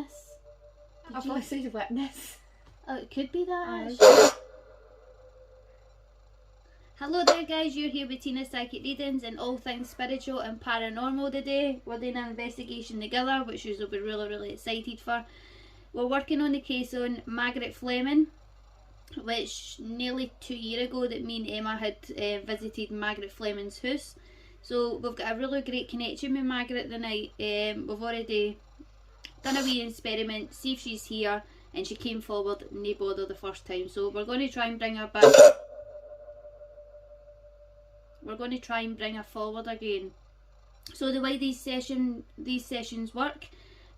witness. I thought I said witness. Oh, it could be that Aye. actually. Hello there guys, you're here with Tina's Psychic Readings and all things spiritual and paranormal today. We're doing an investigation together, which you'll be really excited for. We're working on the case on Margaret Fleming, which nearly 2 years ago that me and Emma had visited Margaret Flemings house. So we've got a really great connection with Margaret tonight. We've already done a wee experiment, see if she's here, and she came forward, no bother the first time. So we're going to try and bring her back. We're going to try and bring her forward again. So the way these sessions work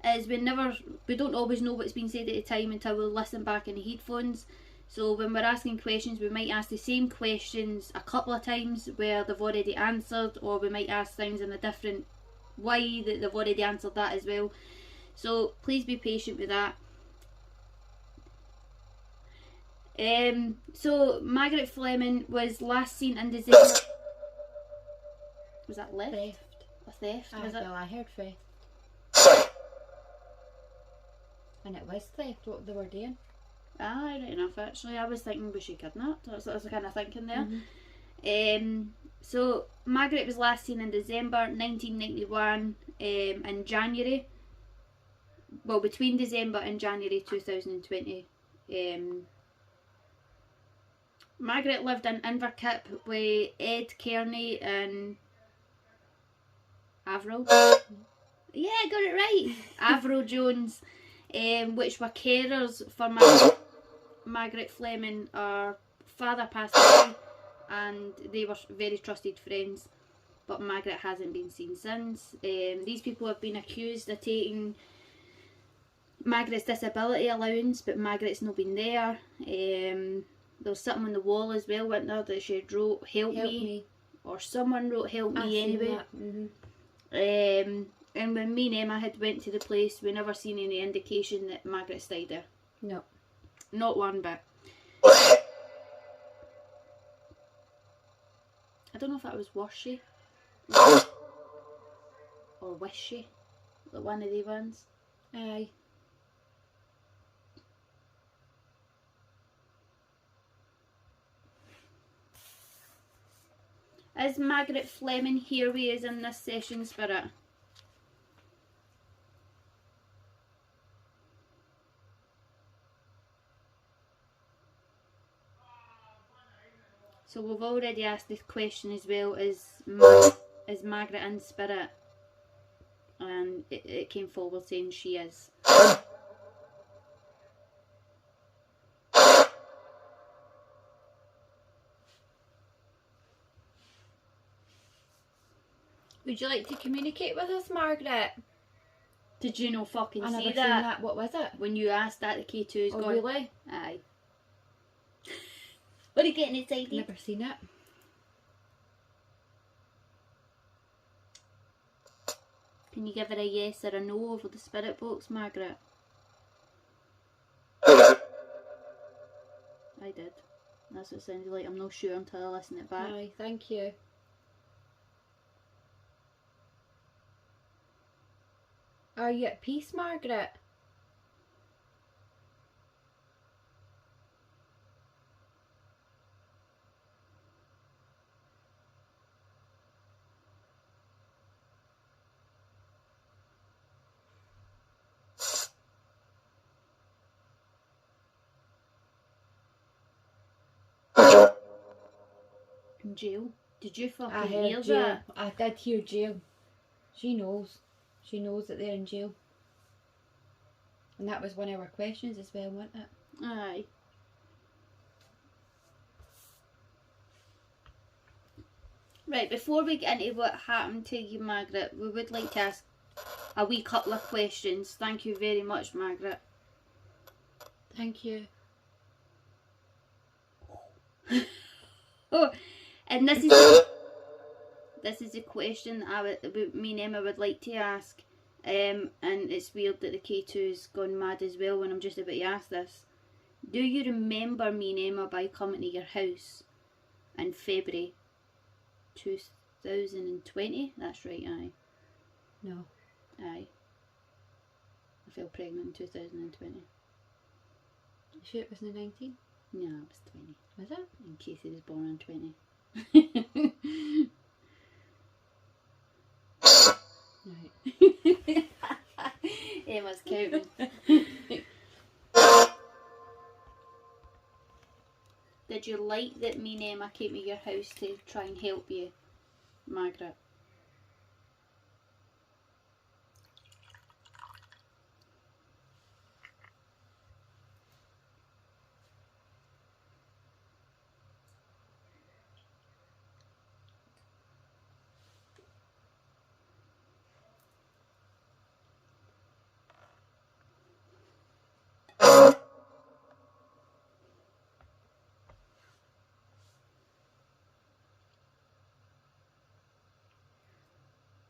is we don't always know what's been said at the time until we listen back in the headphones. So when we're asking questions, we might ask the same questions a couple of times where they've already answered, or we might ask things in a different way that they've already answered that as well. So please be patient with that. So Margaret Fleming was last seen in December. Was that left? Theft. A theft? Was it? Well, I heard theft. And it was theft, what they were doing. Right enough actually. I was thinking, was she kidnapped? That's the kind of thinking there. So Margaret was last seen in December 1991, in January. Well, between December and January 2020. Margaret lived in Inverkip with Ed Kearney and Avril. Yeah, I got it right. Avril Jones, which were carers for Margaret Fleming. Her father passed away and they were very trusted friends, but Margaret hasn't been seen since. These people have been accused of taking Margaret's disability allowance, but Margaret's not been there. There was something on the wall as well, wasn't there, that she wrote help me, or someone wrote help me anyway. And when me and Emma had went to the place, we never seen any indication that Margaret stayed there. No. Not one bit. I don't know if that was was she or wish she, like one of the ones. Aye. Is Margaret Fleming here with us in this session, Spirit? So we've already asked this question as well, is Margaret in spirit? And it came forward saying she is. Would you like to communicate with us, Margaret? Did you know fucking I never see seen that? that. What was it? When you asked that, the K2's Oh, gone. really? Aye. What are you getting excited? Never seen it. Can you give her a yes or a no over the spirit box, Margaret? I did. That's what it sounded like. I'm not sure until I listen it back. Aye, thank you. Are you at peace, Margaret? In jail? Did you I fucking hear heard jail. that? I did hear jail. She knows. She knows that they're in jail. And that was one of our questions as well, wasn't it? Aye. Right, before we get into what happened to you, Margaret, we would like to ask a wee couple of questions. Thank you very much, Margaret. Thank you. Oh, and this is a question that me and Emma would like to ask. And it's weird that the K2's gone mad as well when I'm just about to ask this. Do you remember me and Emma by coming to your house in February 2020? That's right, aye. No. Aye. I fell pregnant in 2020. You sure it wasn't 19? No, it was 20. Was it? In case he was born on 20. Right. Emma's counting. Did you like that me and Emma came to your house to try and help you, Margaret?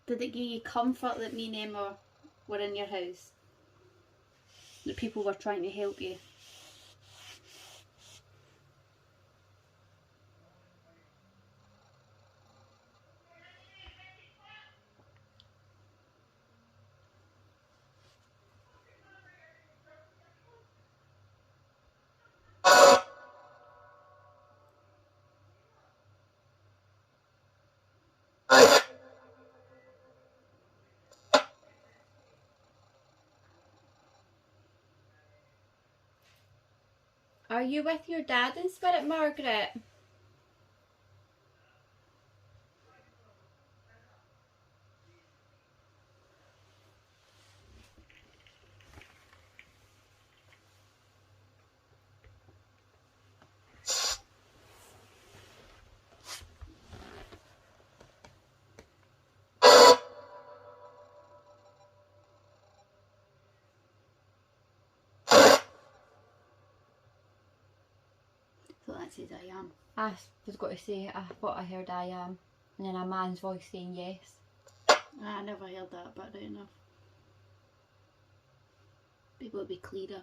Did it give you comfort that me and Emma were in your house? That people were trying to help you? Are you with your dad in spirit, Margaret? So that says I am. I was going to say, I thought I heard I am. And then a man's voice saying yes. I never heard that, but right enough. People would be clearer.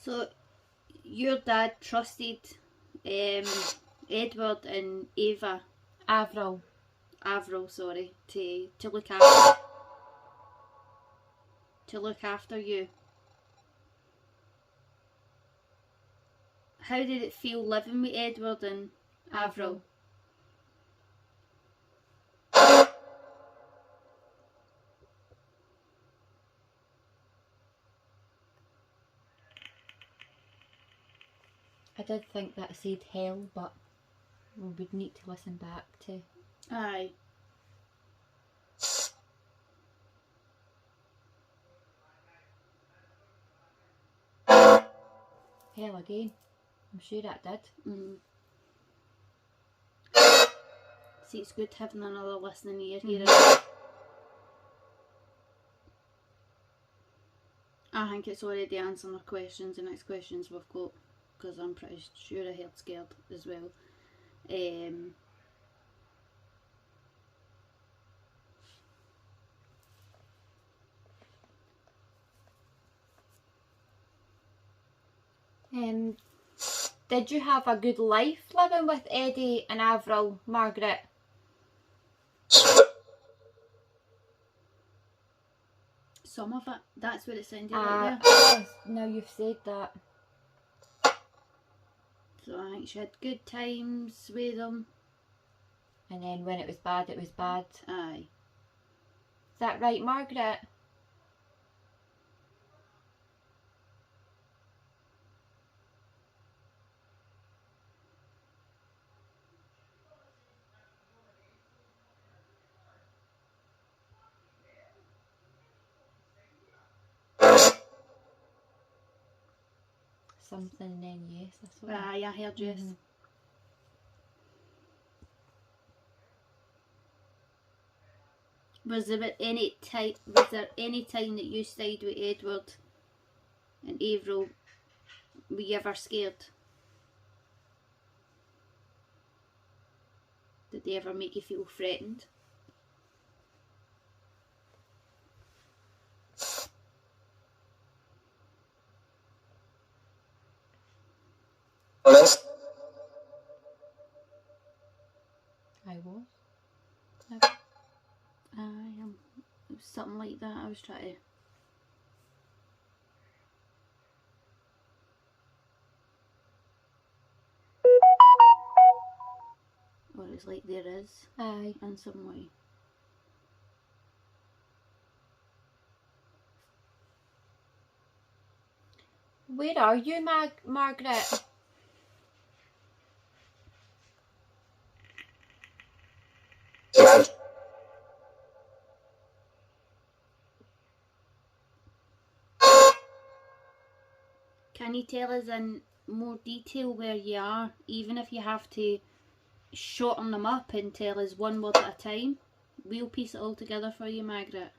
So, your dad trusted Edward and Avril. Avril, sorry, to look after you. How did it feel living with Edward and Avril? I did think that said hell, but we would need to listen back to. Aye. Hell again. I'm sure that did. Mm. See, it's good having another listening ear here. I think it's already answering our questions. The next questions we've got, because I'm pretty sure I heard scared as well. Did you have a good life living with Eddie and Avril, Margaret? Some of it. That's what it sounded like there. Yes, now you've said that. So I think she had good times with them. And then when it was bad, it was bad. Aye. Is that right, Margaret? Something and then yes, that's what Aye, I heard yes. Was there any time that you stayed with Edward and Avril, were you ever scared? Did they ever make you feel threatened? I Something like that. I was trying to. Or it's like there is. Aye. In some way. Where are you, Margaret? Can you tell us in more detail where you are, even if you have to shorten them up and tell us one word at a time? We'll piece it all together for you, Margaret.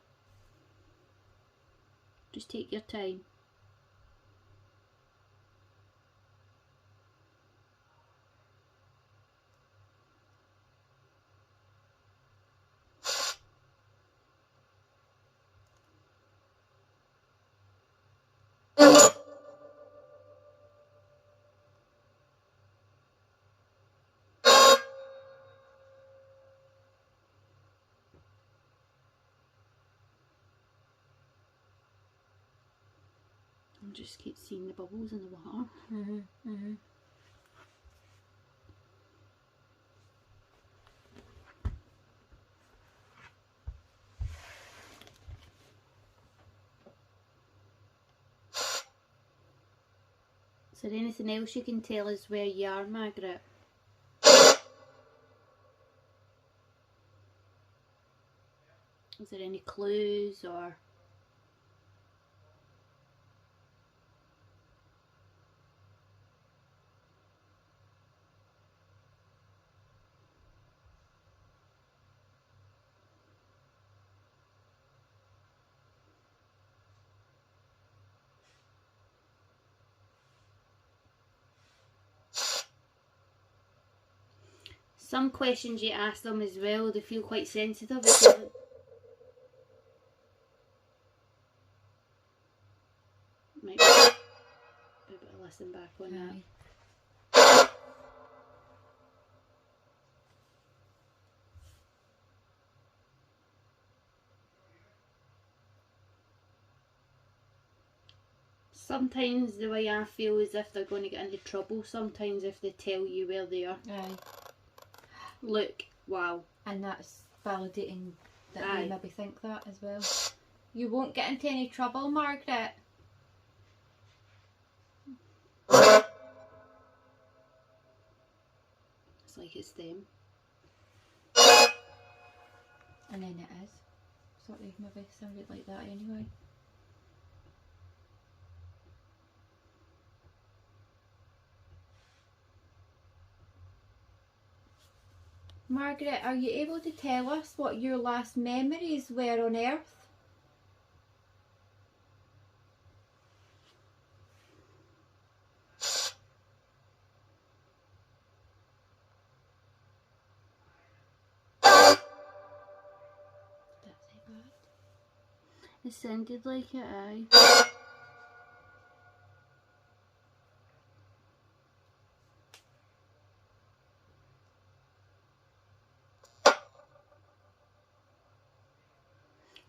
Just take your time. I just keep seeing the bubbles in the water. Is there anything else you can tell us where you are, Margaret? Is there any clues or... Some questions you ask them as well, they feel quite sensitive. Might be a bit of listen back on that. Sometimes the way I feel is if they're going to get into trouble, sometimes if they tell you where they are. Aye. Look, wow. And that's validating that Aye. they maybe think that as well. You won't get into any trouble, Margaret. It's like it's them. And then it is. Sort of maybe sounded like that anyway. Margaret, are you able to tell us what your last memories were on Earth? That's it, bad. It sounded like it, aye.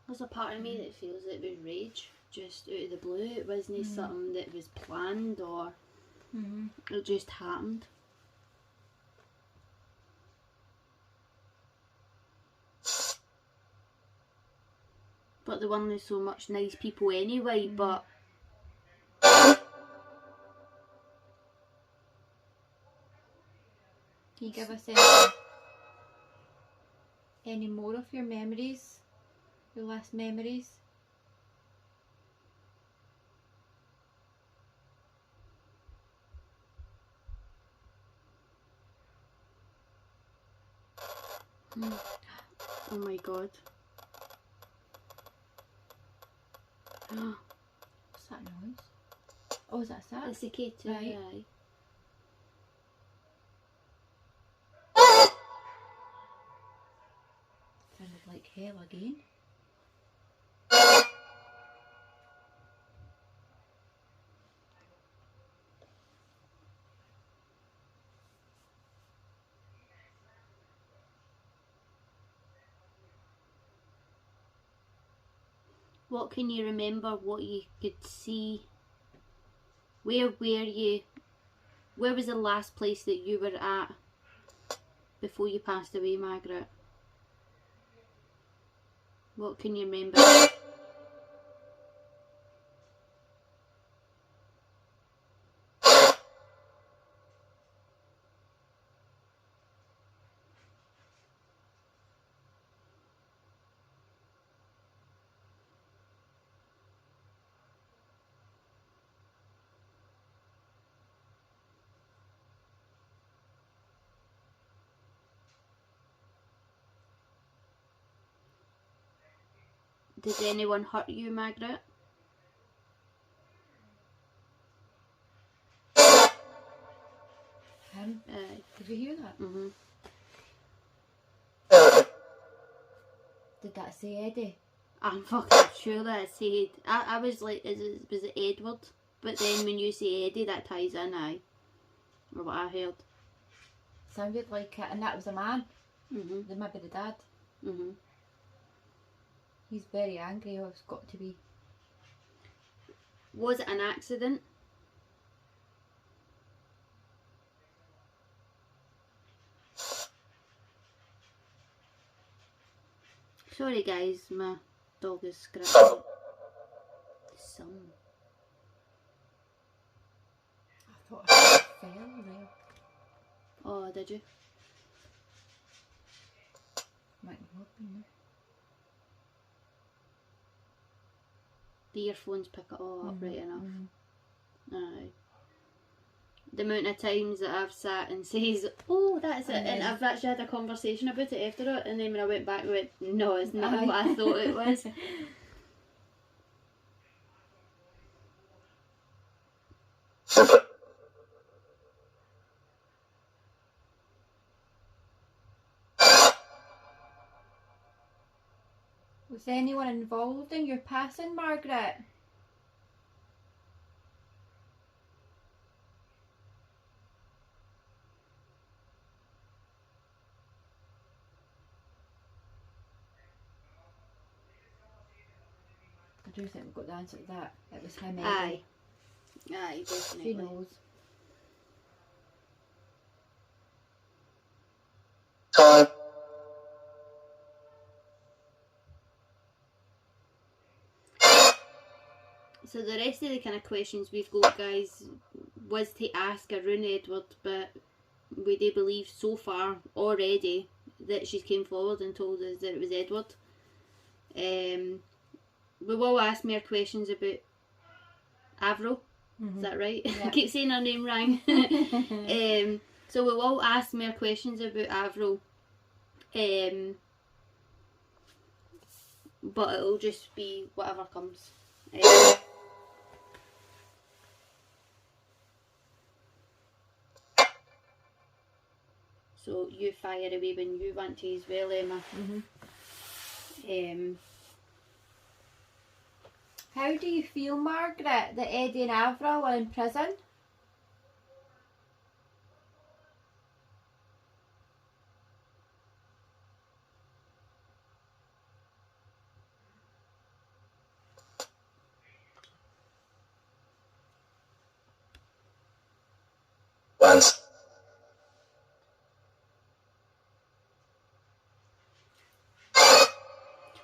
There's a part of me that feels it was rage, just out of the blue. It wasn't something that was planned or it just happened. But there weren't so much nice people anyway, but... Can you give us any more of your memories? Your last memories? Oh my god. What's that noise? Oh, is that a sat? It's a K2, Right. aye. Sounded like hell again. What can you remember? What you could see? Where were you? Where was the last place that you were at before you passed away, Margaret? What can you remember? Did anyone hurt you, Margaret? Him? Did you hear that? Mhm. Did that say Eddie? I'm fucking sure that it said. I was like, was it Edward? But then when you say Eddie, that ties in, aye. Or what I heard. Sounded like it, and that was a man. Mhm. Maybe the dad. Mhm. He's very angry. Oh, it's got to be. Was it an accident? Sorry guys, my dog is scratching. Some. I thought I fell there. Oh, did you? Might not have been. The earphones pick it all up right enough. Mm-hmm. Aye. The amount of times that I've sat and says, oh, that's it, and I've actually had a conversation about it after it, and then when I went back, I went, no, it's not what I thought it was. Was anyone involved in your passing, Margaret? I do think we've got the answer to that. It was him, Eddie. Aye. Aye, definitely. She knows. Time. So the rest of the kind of questions we've got, guys, was to ask around Edward, but we do believe so far already that she's came forward and told us that it was Edward. We will ask more questions about Avril. Mm-hmm. Is that right? Yeah. I keep saying her name wrong. So we will ask more questions about Avril. But it'll just be whatever comes. So you fire away when you want to as well, Emma. Mm-hmm. How do you feel, Margaret, that Eddie and Avril are in prison? Once.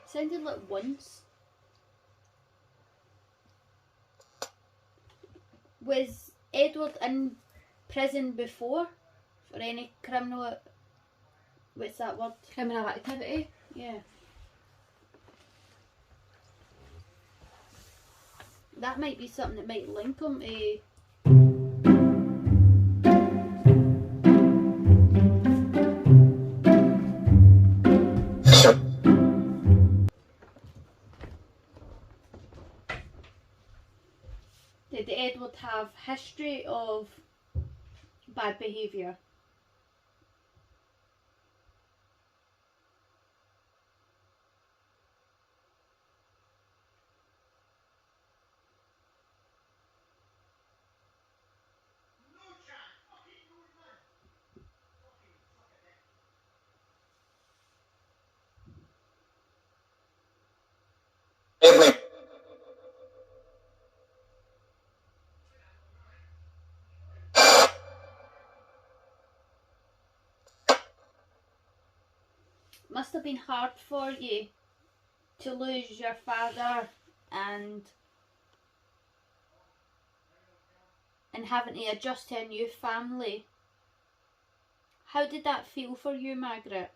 Sounded like once. Was Edward in prison before for any criminal? What's that word? Criminal activity? Yeah. That might be something that might link him to. Did Edward have history of bad behaviour? Evening. must have been hard for you to lose your father and having to adjust to a new family. How did that feel for you, Margaret?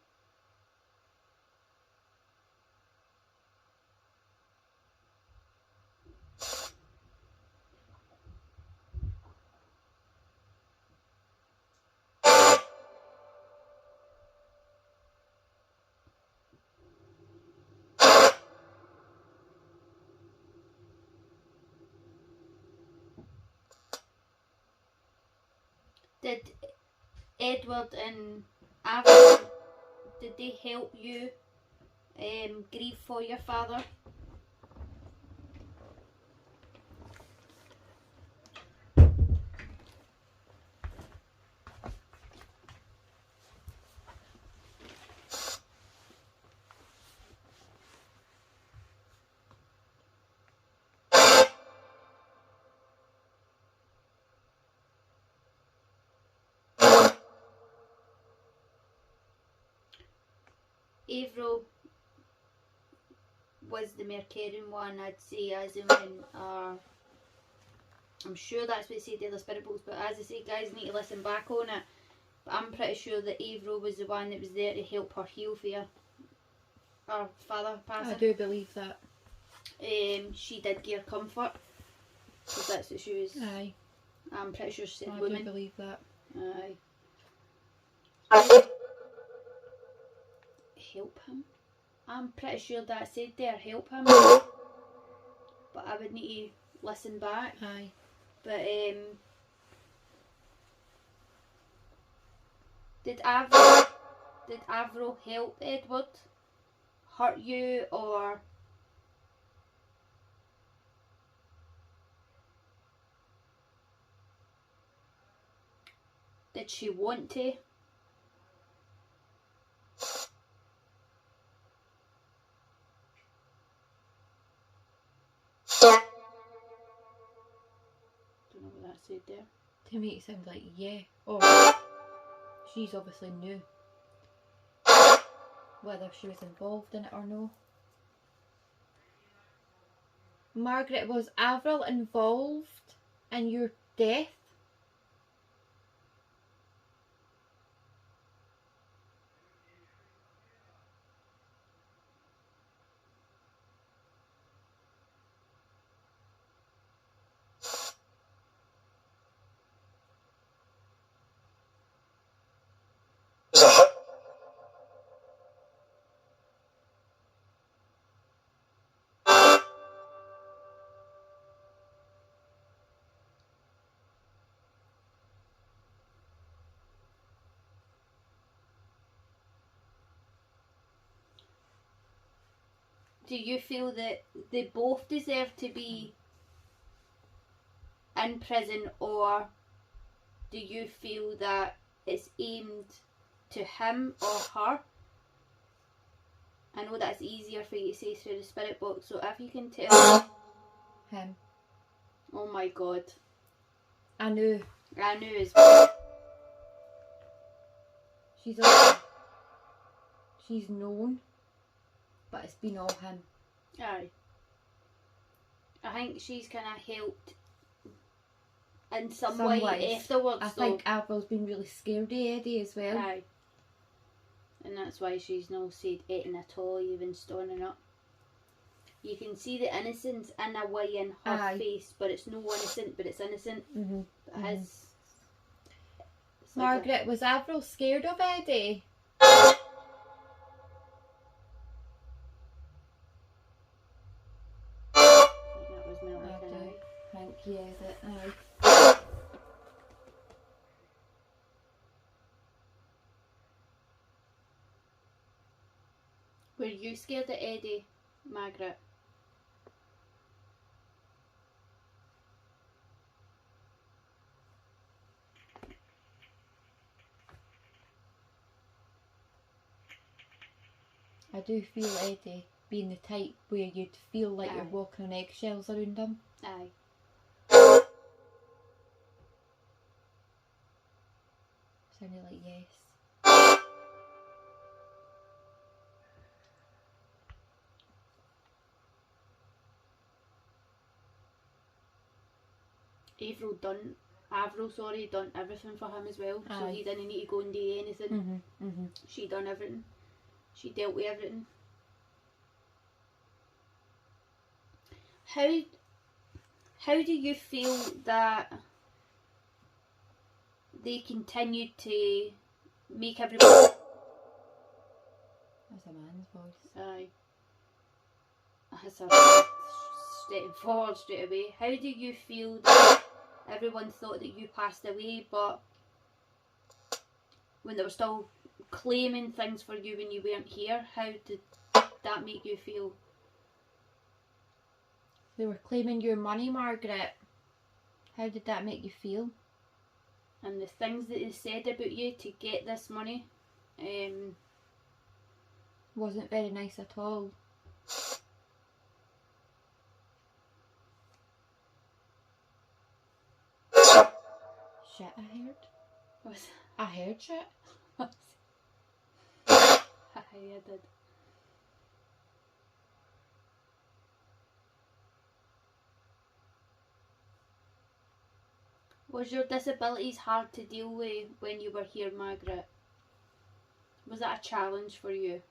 Did Edward and Avril, did they help you grieve for your father? Avril was the more caring one, I'd say, as in when I'm sure that's what they say in the spirit books, but as I say, guys need to listen back on it. But I'm pretty sure that Avril was the one that was there to help her heal for her father passing. I do believe that. She did give her comfort, because that's what she was. Aye. I'm pretty sure she said I women. do believe that. Aye. Help him? I'm pretty sure that said there, help him. But I would need to listen back. Aye. But did Avril help Edward? Hurt you, or did she want to? Don't know what that said there. To me it sounds like yeah. Oh, she's obviously knew whether she was involved in it or no. Margaret, was Avril involved in your death? Do you feel that they both deserve to be in prison, or do you feel that it's aimed to him or her? I know that's easier for you to say through the spirit box, so if you can tell. Him. Oh my god. I knew. I knew as well. She's known, but it's been all him. Aye. I think she's kind of helped in some way ways. afterwards. I think Avril's been really scared of Eddie as well. Aye. And that's why she's not said anything at all, even stoning up. You can see the innocence in a way in her Aye. face, but it's no innocent, but it's innocent. Mm-hmm. But his... Margaret, was Avril scared of Eddie? That was my I do think he is it. Aye. Were you scared of Eddie, Margaret? I do feel Eddie being the type where you'd feel like you're Aye. walking on eggshells around him. Aye. Sounded like yes. Avril done everything for him as well. So Aye. he didn't need to go and do anything. Mhm. She done everything. She dealt with everything. How do you feel that they continued to make everybody... That's a man's voice. Aye. That's a straightforward straight away. How do you feel that everyone thought that you passed away, but when they were still claiming things for you when you weren't here, how did that make you feel? They were claiming your money, Margaret. How did that make you feel? And the things that they said about you to get this money, Wasn't very nice at all. Shit, I heard shit. Aye, I did. Was your disabilities hard to deal with when you were here, Margaret? Was that a challenge for you?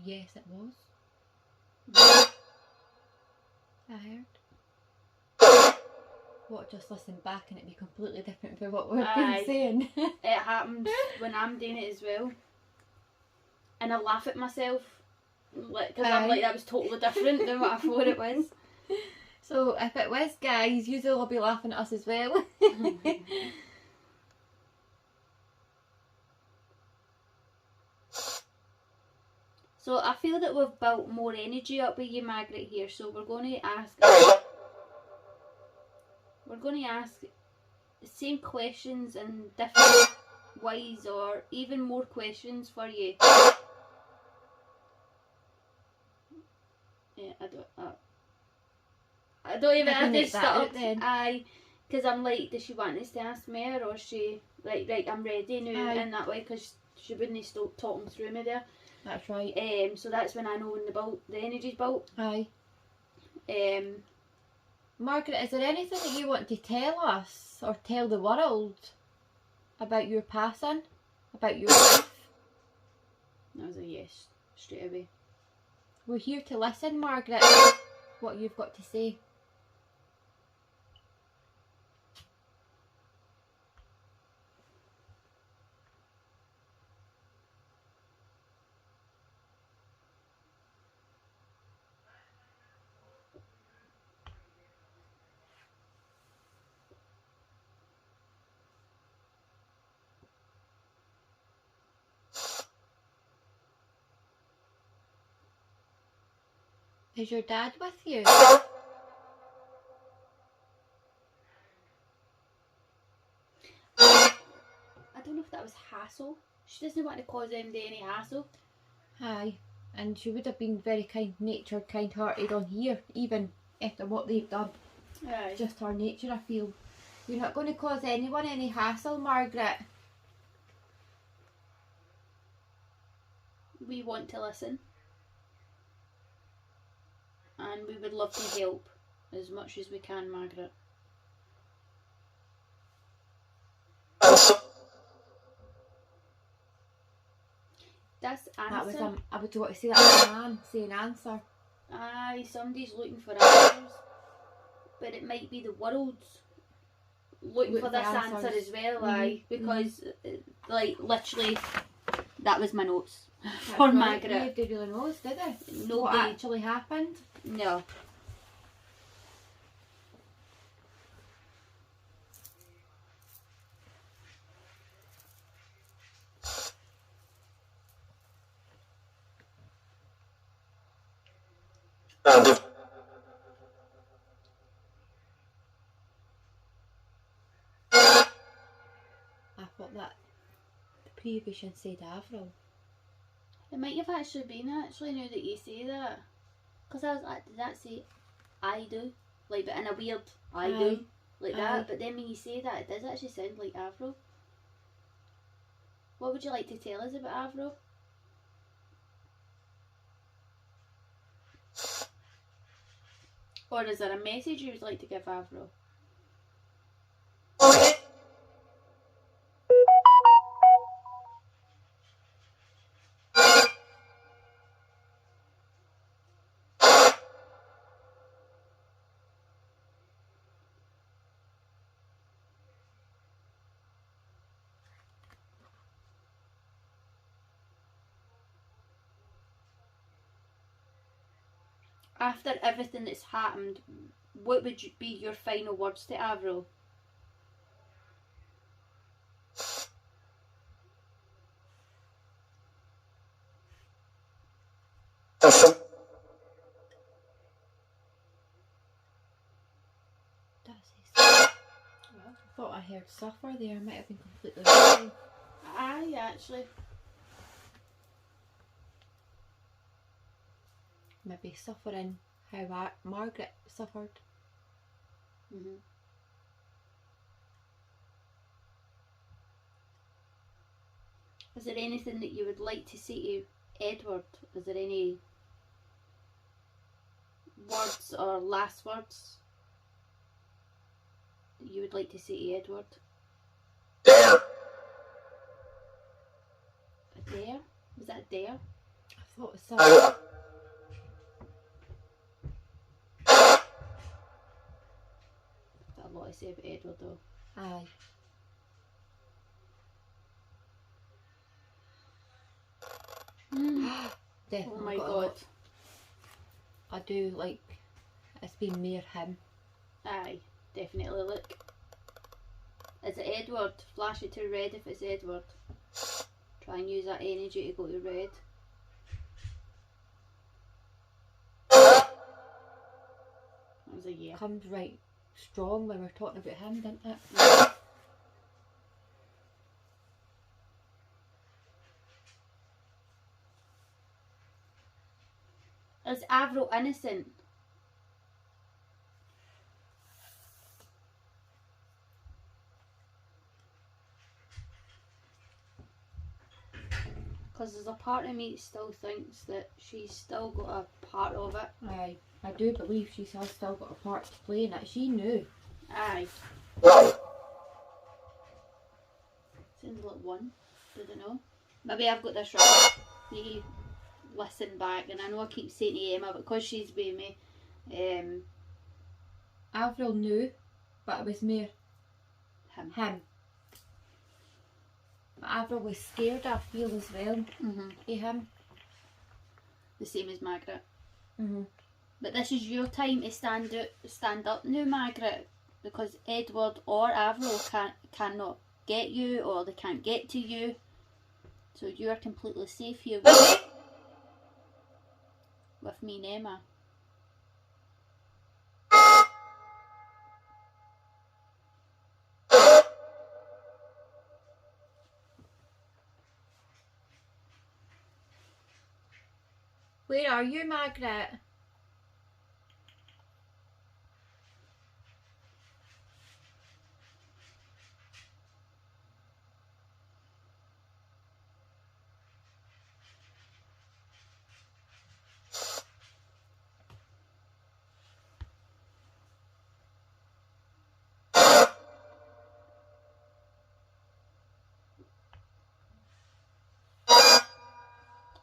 Yes, it was. I heard. What, just listen back and it'd be completely different from what we've been saying? It happens when I'm doing it as well. And I laugh at myself. Because I'm like, that was totally different than what I thought it was. So if it was guys, you will be laughing at us as well. So I feel that we've built more energy up with you, Margaret, here. So we're going to ask the same questions in different ways, or even more questions for you. Yeah, I don't even have to stop. Aye, because I'm like, does she want us to ask more, or is she like, right, I'm ready now, in that way, because she wouldn't stop talking through me there. That's right. So that's when I know when the energy's built. Aye. Margaret, is there anything that you want to tell us or tell the world about your passing, about your life? That was a yes, straight away. We're here to listen, Margaret, what you've got to say. Is your dad with you? I don't know if that was hassle. She doesn't want to cause anybody any hassle. Aye, and she would have been very kind-natured, kind-hearted on here, even after what they've done. Aye. Just her nature, I feel. You're not going to cause anyone any hassle, Margaret. We want to listen. And we would love to help as much as we can, Margaret. That's answer. That was I would want to say that was a man saying answer. Aye, somebody's looking for answers. But it might be the world's looking for this answer as well, aye. Because, like, literally, that was my notes for Margaret. Nobody really knows, did they? Nobody. What actually happened? No. I thought that the previous one said Avril. It might have actually been now that you say that. Because I was like, did that say I do. Like, but in a weird, I Aye. do. Like Aye. that. But then when you say that, it does actually sound like Avril. What would you like to tell us about Avril? Or is there a message you would like to give Avril? After everything that's happened, what would be your final words to Avril? That's That's his. Well, I thought I heard suffer there. I might have been completely wrong. Aye, actually. Maybe suffering how Margaret suffered. Is there anything that you would like to say to Edward? Is there any words or last words that you would like to say to Edward? dare. A dare? Was that a dare? I thought it was suffer. Got a lot to say about Edward though. Aye. Definitely Oh my got a god. lot. I do like it's been mere him. Aye, definitely. Look. Is it Edward? Flash it to red if it's Edward. Try and use that energy to go to red. That was a yeah. Comes right strong when we're talking about him, didn't it? Yeah. Is Avril innocent? Because there's a part of me that still thinks that she's still got a part of it. Aye. I do believe she has still got a part to play in it. She knew. Aye. Right. Sounds like one. I don't know. Maybe I've got this right. You listen back, and I know I keep saying to Emma, but because she's with me, Avril knew, but it was mere him. But Avril was scared, I feel, as well. To him. The same as Margaret. Mm-hmm. But this is your time to stand up now, Margaret, because Edward or Avril cannot get you, or they can't get to you. So you are completely safe here with me and Emma. Where are you, Margaret?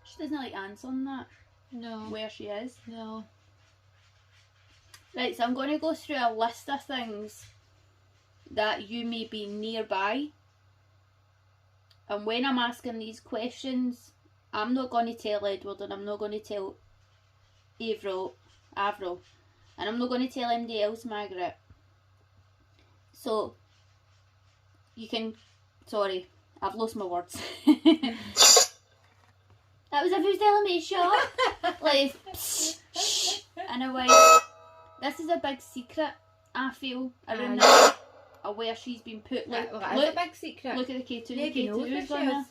She doesn't like answering that. No. Where she is. No. Right, so I'm going to go through a list of things that you may be nearby. And when I'm asking these questions, I'm not going to tell Edward, and I'm not going to tell Avril, and I'm not going to tell anybody else, Margaret. So, you can... Sorry, I've lost my words. That was if he was telling me to shut up. Like, shh, and a way. This is a big secret, I feel, around that, of where she's been put. Like, Well, that is a big secret. Look at the K2. Nobody The knows K2 where was she going there. is.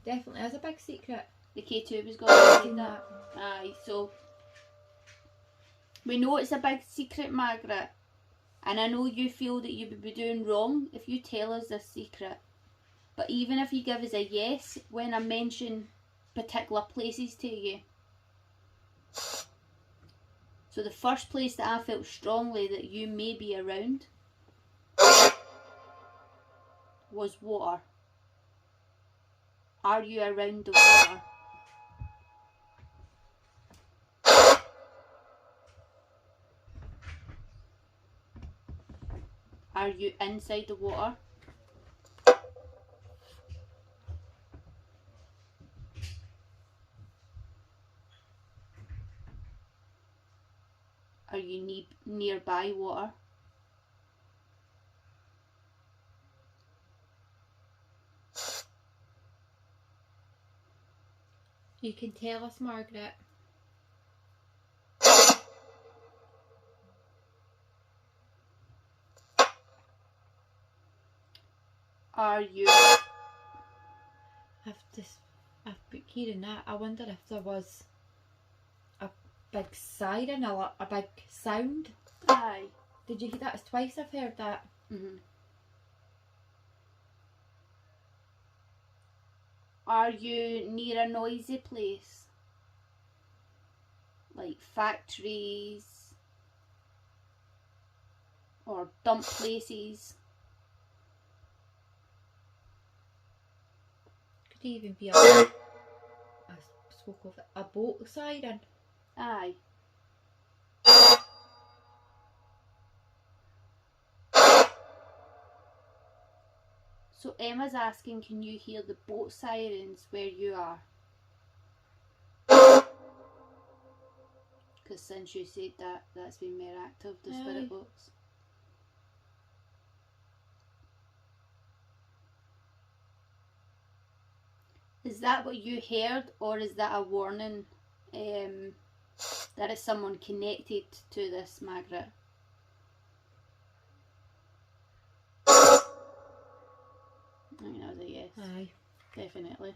Definitely is a big secret. The K2 was going to Seen that. Aye, so We know it's a big secret, Margaret. And I know you feel that you would be doing wrong if you tell us this secret. But even if you give us a yes when I mention particular places to you. So the first place that I felt strongly that you may be around was water. Are you around the water? Are you inside the water? Are you nearby water? You can tell us, Margaret. Are you... I've been hearing that. I wonder if there was a big siren, a big sound. Aye. Did you hear that? It's twice I've heard that. Are you near a noisy place? Like factories or dump places? Could even be Yeah. I spoke of it, a boat siren. Aye. So Emma's asking, can you hear the boat sirens where you are? Because since you said that, that's been more active, the Aye. spirit boats. Is that what you heard, or is that a warning that it's someone connected to this, Margaret? I think that was a yes. Aye. Definitely.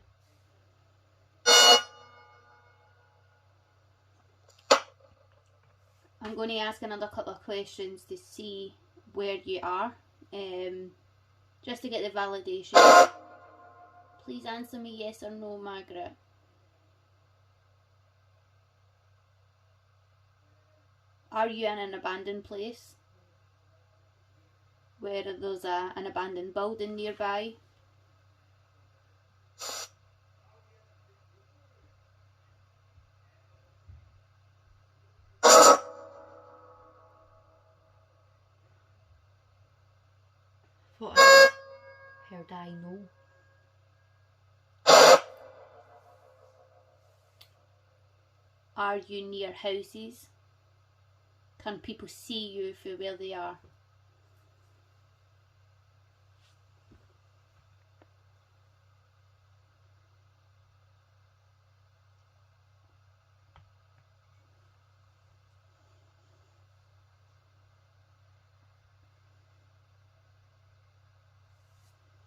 I'm going to ask another couple of questions to see where you are, just to get the validation. Please answer me yes or no, Margaret. Are you in an abandoned place? Where there's an abandoned building nearby? What I heard I know. Are you near houses? Can people see you from where they are?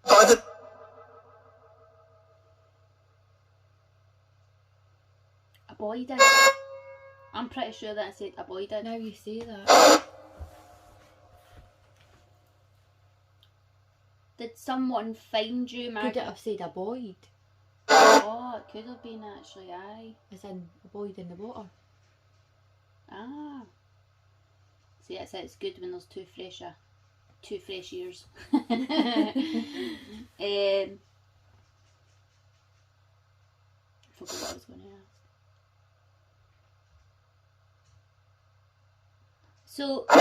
Father, A boy did. I'm pretty sure that said a boy did. Now you say that. Did someone find you, Could Margaret? it have said avoid? Oh, it could have been actually, aye. As in avoid in the water. Ah. See, that's it. It's good when there's two fresh ears. I forgot what I was going to ask. So, I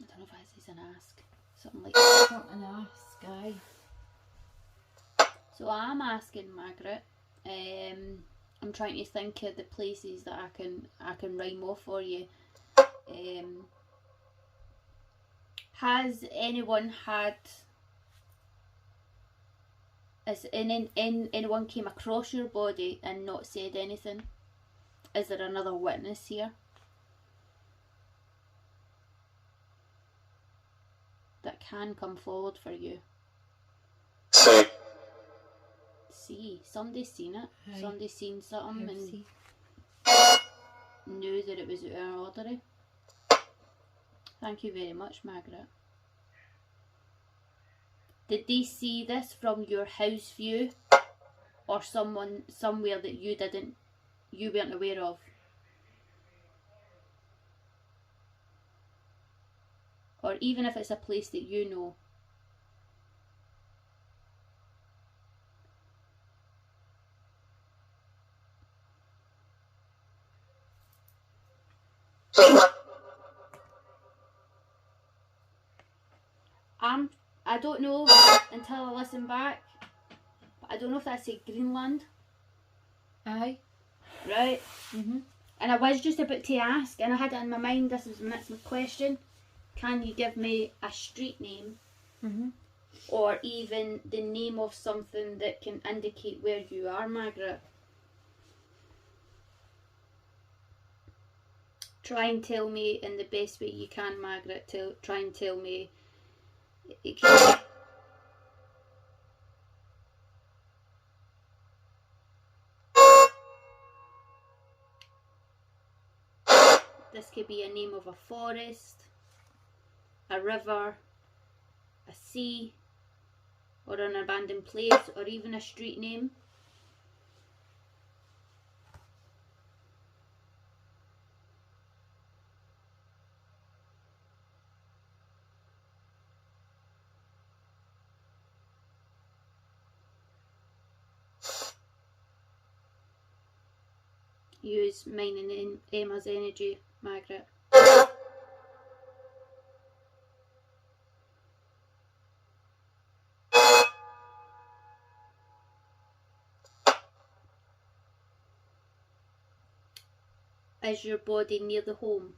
don't know if this is an ask. Something like that. Something to ask, aye. So I'm asking Margaret. I'm trying to think of the places that I can rhyme off for you. Has anyone had? Has anyone came across your body and not said anything? Is there another witness here that can come forward for you? see, Somebody's seen it. Aye. Somebody's seen something. I've And seen. knew that it was out of order. Thank you very much, Margaret. Did they see this from your house view, or someone somewhere that you weren't aware of? Or even if it's a place that you know. I don't know until I listen back, but I don't know if that's Greenland. Aye. Right. And I was just about to ask, and I had it in my mind, this was my next question. Can you give me a street name? Or even the name of something that can indicate where you are, Margaret? Try and tell me in the best way you can, Margaret. Try and tell me. It can This could be a name of a forest, a river, a sea, or an abandoned place, or even a street name. Use mine and Emma's energy, Margaret. Is your body near the home?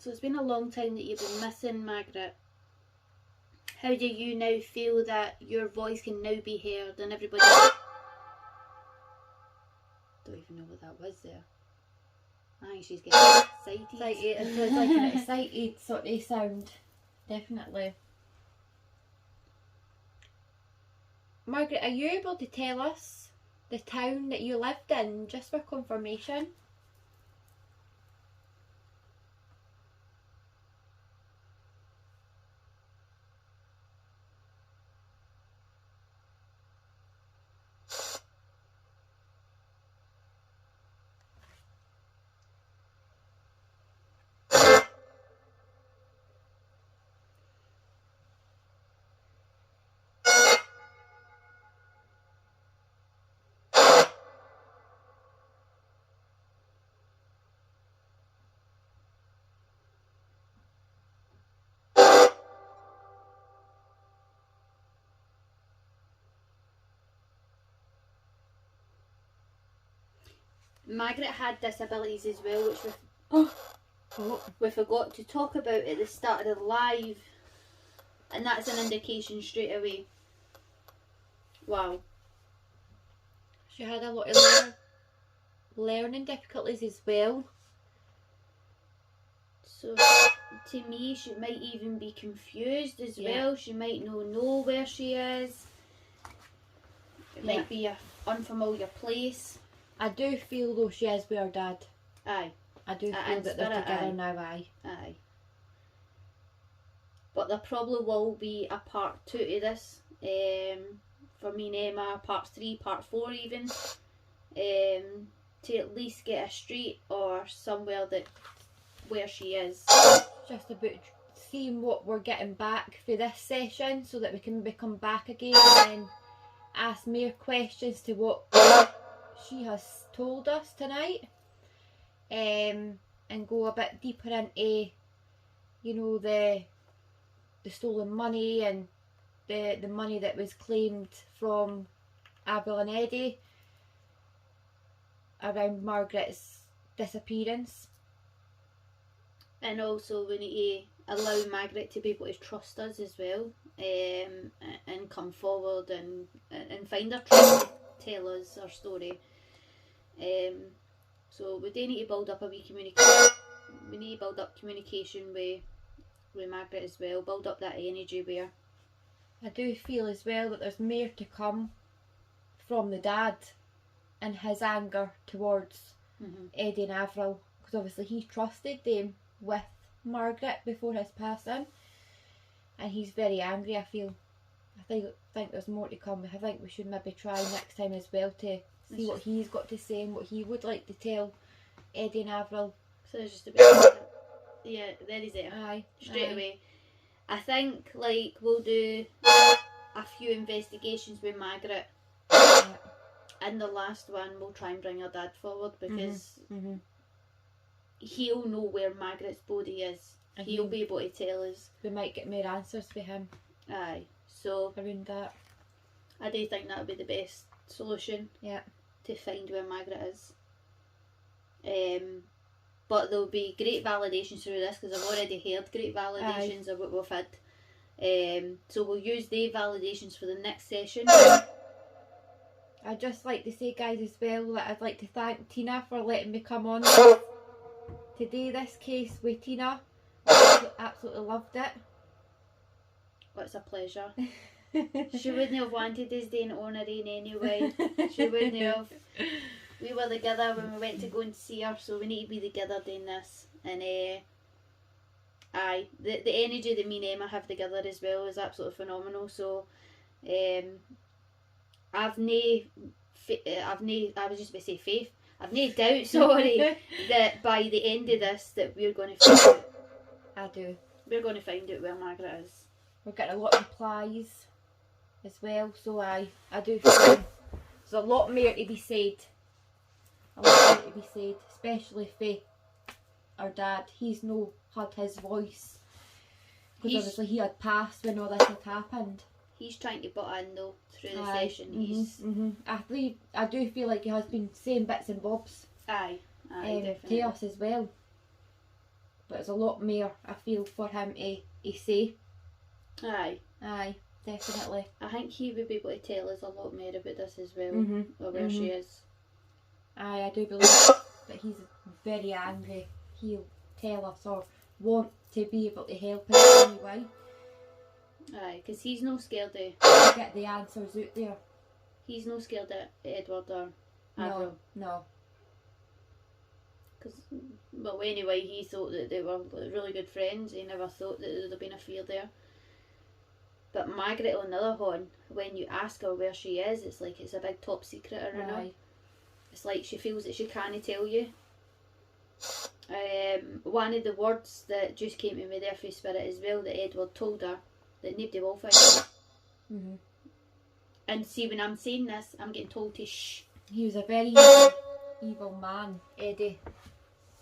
So it's been a long time that you've been missing, Margaret. How do you now feel that your voice can now be heard and everybody... Don't even know what that was there. I think she's getting excited. It's like an excited sort of sound. Definitely. Margaret, are you able to tell us the town that you lived in, just for confirmation? Margaret had disabilities as well, which we forgot to talk about at the start of the live, and that's an indication straight away. Wow. She had a lot of learning difficulties as well. So to me, she might even be confused as well. She might not know where she is. It might be an unfamiliar place. I do feel though she is with her dad. Aye. I do feel that they're together now, aye. Aye. But there probably will be a part 2 to this. For me and Emma, part 3, part 4 even. To at least get a street or somewhere where she is. Just about seeing what we're getting back for this session so that we can maybe come back again and then ask more questions to what she has told us tonight, and go a bit deeper into, you know, the stolen money and the money that was claimed from Avril and Eddie around Margaret's disappearance. And also we need to allow Margaret to be able to trust us as well, and come forward and find her truth, tell us her story. So we do need to build up a wee communication. We need to build up communication with Margaret as well, build up that energy where... I do feel as well that there's more to come from the dad and his anger towards Eddie and Avril, because obviously he trusted them with Margaret before his passing, and he's very angry. I feel. I think there's more to come. I think we should maybe try next time as well to see what he's got to say and what he would like to tell Eddie and Avril. So it's just a bit. Yeah, there is it. Aye. Straight away. I think like we'll do a few investigations with Margaret. Yeah. And the last one we'll try and bring her dad forward, because he'll know where Margaret's body is. And he'll be able to tell us. We might get more answers for him. Aye. So around that. I do think that would be the best solution. Yeah. To find where Margaret is. But there'll be great validations through this, because I've already heard great validations of what we've had. So we'll use the validations for the next session. I'd just like to say, guys, as well, that I'd like to thank Tina for letting me come on today, this case with Tina. I absolutely loved it. Well, it's a pleasure. She wouldn't have wanted us doing it on her own anyway. She wouldn't have. We were together when we went to go and see her, so we need to be together doing this. And aye, the energy that me and Emma have together as well is absolutely phenomenal. So I've no doubt, sorry, that by the end of this that we're going to find out. I do. We're going to find out where Margaret is. We're getting a lot of replies as well, so I do feel there's a lot more to be said. A lot more to be said, especially for our dad. He's no had his voice, because obviously he had passed when all this had happened. He's trying to butt in though through the session. I do feel like he has been saying bits and bobs. Aye, definitely. To us as well. But there's a lot more I feel for him to say. Aye, definitely. I think he would be able to tell us a lot more about this as well, or where she is. Aye, I do believe that he's very angry. He'll tell us or want to be able to help us anyway. Aye, because he's no scared to get the answers out there. He's no scared of Edward or Avril. No. Because, well, anyway, he thought that they were really good friends. He never thought that there would have been a fear there. But Margaret, on the other hand, when you ask her where she is, it's like it's a big top secret around her. It's like she feels that she can't tell you. One of the words that just came to me there for Spirit as well, that Edward told her, that nobody will find her. And see, when I'm saying this, I'm getting told to shh. He was a very evil man, Eddie.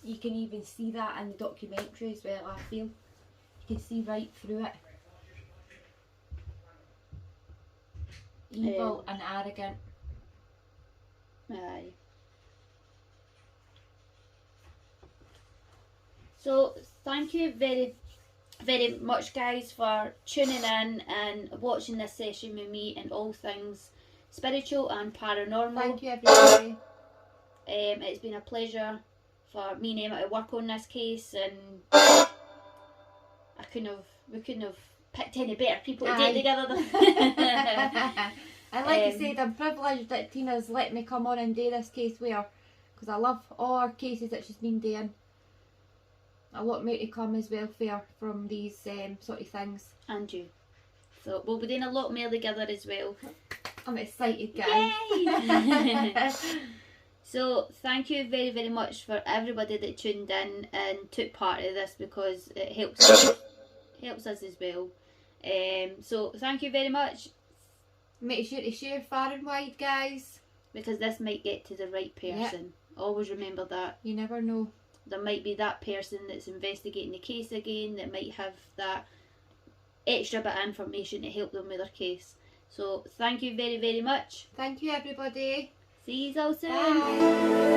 You can even see that in the documentary as well, I feel. You can see right through it. Evil and arrogant. Aye. So, thank you very, very much, guys, for tuning in and watching this session with me and all things spiritual and paranormal. Thank you, everybody. It's been a pleasure for me and Emma to work on this case, and we couldn't have picked any better people to do it together than. And like I said, I'm privileged that Tina's let me come on and do this case with her, because I love all her cases that she's been doing. A lot more to come as well for her from these sort of things. And you. So we'll be doing a lot more together as well. I'm excited, guys. Yay! So thank you very, very much for everybody that tuned in and took part of this, because it helps us as well. So thank you very much. Make sure to share far and wide, guys. Because this might get to the right person. Always remember that. You never know. There might be that person that's investigating the case again that might have that extra bit of information to help them with their case. So thank you very, very much. Thank you, everybody. See you all soon. Bye.